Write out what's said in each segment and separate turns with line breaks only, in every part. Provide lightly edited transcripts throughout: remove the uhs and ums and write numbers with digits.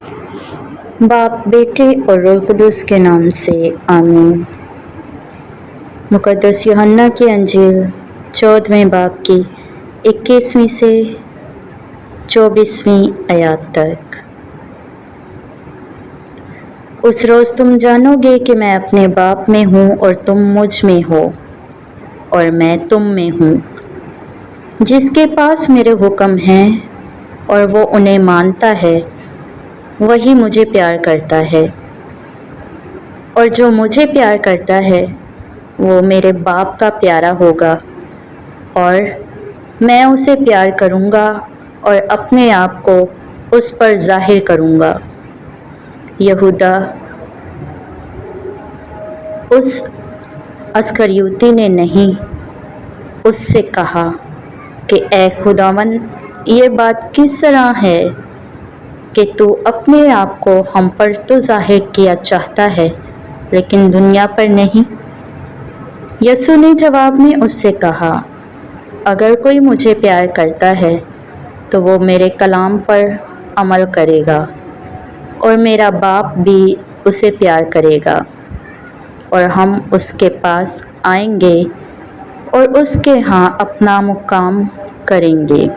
बाप, बेटे और रूह कुदुस के नाम से आमीन। मुकद्दस यूहन्ना की अंजील 14वें बाब की 21वीं से 24वीं आयत तक। उस रोज़ तुम जानोगे कि मैं अपने बाप में हूँ और तुम मुझ में हो और मैं तुम में हूँ। जिसके पास मेरे हुक्म हैं और वो उन्हें मानता है, वही मुझे प्यार करता है, और जो मुझे प्यार करता है वो मेरे बाप का प्यारा होगा, और मैं उसे प्यार करूँगा और अपने आप को उस पर जाहिर करूँगा। यहूदा उस अस्करियोती ने नहीं उससे कहा कि ए खुदावन, ये बात किस तरह है कि तू अपने आप को हम पर तो जाहिर किया चाहता है लेकिन दुनिया पर नहीं। यसु ने जवाब में उससे कहा, अगर कोई मुझे प्यार करता है तो वो मेरे कलाम पर अमल करेगा, और मेरा बाप भी उसे प्यार करेगा, और हम उसके पास आएंगे और उसके यहाँ अपना मुकाम करेंगे।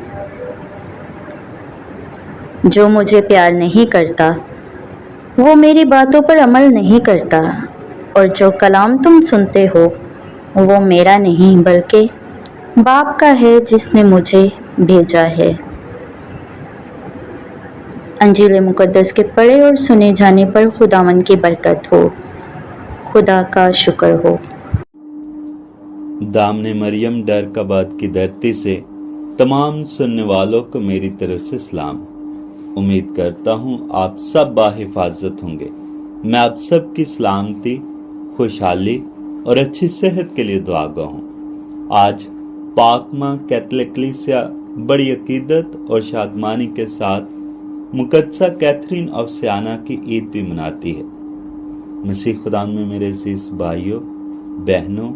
जो मुझे प्यार नहीं करता वो मेरी बातों पर अमल नहीं करता, और जो कलाम तुम सुनते हो वो मेरा नहीं बल्कि बाप का है जिसने मुझे भेजा है। अंजील मुकद्दस के पढ़े और सुने जाने पर खुदावन की बरकत हो। खुदा का शुक्र हो।
दामने मरियम डर कबाद की धरती से तमाम सुनने वालों को मेरी तरफ से सलाम। उम्मीद करता हूँ आप सब बाहिफाजत होंगे। मैं आप सब की सलामती, खुशहाली और अच्छी सेहत के लिए दुआगा हूँ। आज पाक माँ कैथोलिक कलीसिया बड़ी अकीदत और शादमानी के साथ मुकद्दसा कैथरीन ऑफ सियाना की ईद भी मनाती है। मसीह खुदा में मेरे अजीज भाइयों, बहनों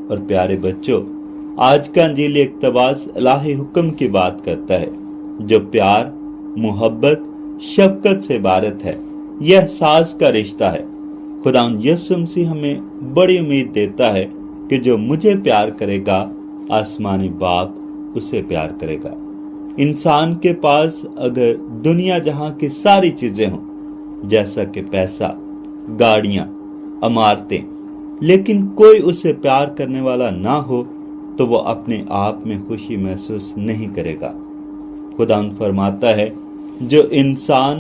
और प्यारे बच्चों, आज का अंजीली इक़्तिबास इलाही हुक्म की बात करता है, जो प्यार, मोहब्बत, शफकत से इबारत है। यह एहसास का रिश्ता है। खुदावंद यीशु मसीह हमें बड़ी उम्मीद देता है कि जो मुझे प्यार करेगा, आसमानी बाप उसे प्यार करेगा। इंसान के पास अगर दुनिया जहां की सारी चीजें हों, जैसा कि पैसा, गाड़ियां, इमारतें, लेकिन कोई उसे प्यार करने वाला ना हो, तो वो अपने आप में खुशी महसूस नहीं करेगा। खुदावंद फरमाता है, जो इंसान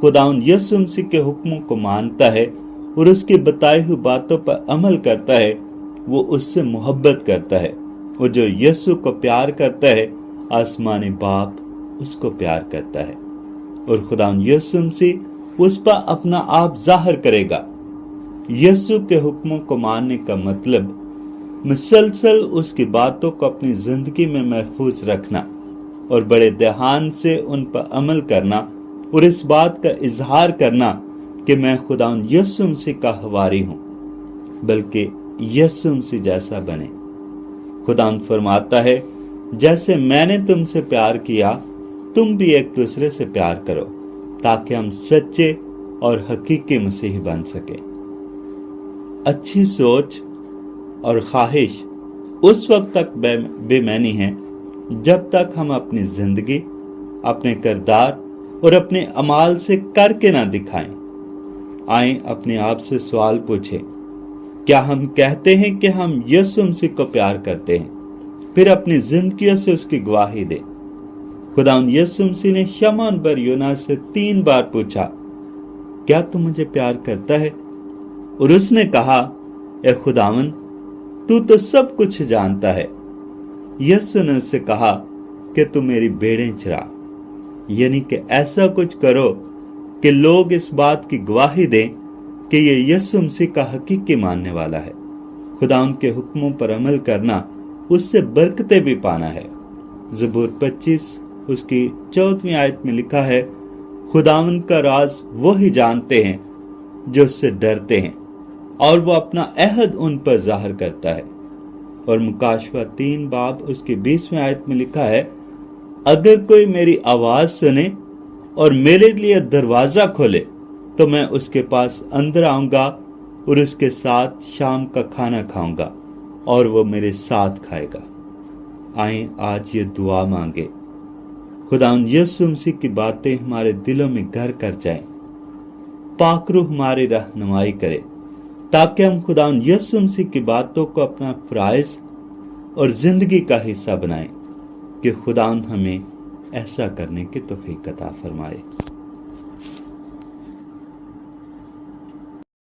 खुदावंद यीशु मसीह के हुक्मों को मानता है और उसकी बताई हुई बातों पर अमल करता है, वो उससे मोहब्बत करता है, और जो यीशु को प्यार करता है, आसमानी बाप उसको प्यार करता है, और खुदावंद यीशु मसीह उस पर अपना आप जाहिर करेगा। यीशु के हुक्मों को मानने का मतलब मुसलसल उसकी बातों को अपनी जिंदगी में महफूज रखना और बड़े ध्यान से उन पर अमल करना, और इस बात का इजहार करना कि मैं खुदावंद यीशु मसीह का हवारी हूं, बल्कि यीशु मसीह जैसा बने। खुदावंद फरमाता है, जैसे मैंने तुमसे प्यार किया, तुम भी एक दूसरे से प्यार करो, ताकि हम सच्चे और हकीकी मसीही बन सके। अच्छी सोच और ख्वाहिश उस वक्त तक बेमैनी है जब तक हम अपनी जिंदगी, अपने किरदार और अपने अमाल से करके ना दिखाएं। आए अपने आप से सवाल पूछें, क्या हम कहते हैं कि हम यीशु मसीह को प्यार करते हैं, फिर अपनी जिंदगियों से उसकी गवाही दें। खुदावंद यीशु मसीह ने शमौन बर योना से 3 बार पूछा, क्या तू मुझे प्यार करता है? और उसने कहा, ए खुदावंद, तू तो सब कुछ जानता है। यीशु ने उससे कहा कि तू मेरी भेड़ें चरा, यानी कि ऐसा कुछ करो कि लोग इस बात की गवाही दें कि ये यीशु मसीह का हकीकी मानने वाला है। खुदावंद के हुक्मों पर अमल करना, उससे बरकतें भी पाना है। ज़बूर 25 उसकी 14वीं आयत में लिखा है, खुदावंद का राज वो ही जानते हैं जो उससे डरते हैं, और वो अपना अहद उन पर जाहिर करता है। और मुकाशवा 3 बाब उसकी 20वीं आयत में लिखा है, अगर कोई मेरी आवाज सुने اور میرے لیے دروازہ کھولے تو میں اس کے پاس اندر آؤں گا اور اس کے ساتھ شام کا کھانا کھاؤں گا اور وہ میرے ساتھ کھائے گا۔ آئیں آج یہ دعا مانگے۔ خداوند یسوع مسیح کی باتیں ہمارے دلوں میں گھر کر جائیں، پاک روح ہماری رہنمائی کرے تاکہ ہم خداوند یسوع مسیح کی باتوں کو اپنا فرائض اور زندگی کا حصہ بنائیں کہ خداوند ہمیں ایسا کرنے کی توفیق عطا فرمائے۔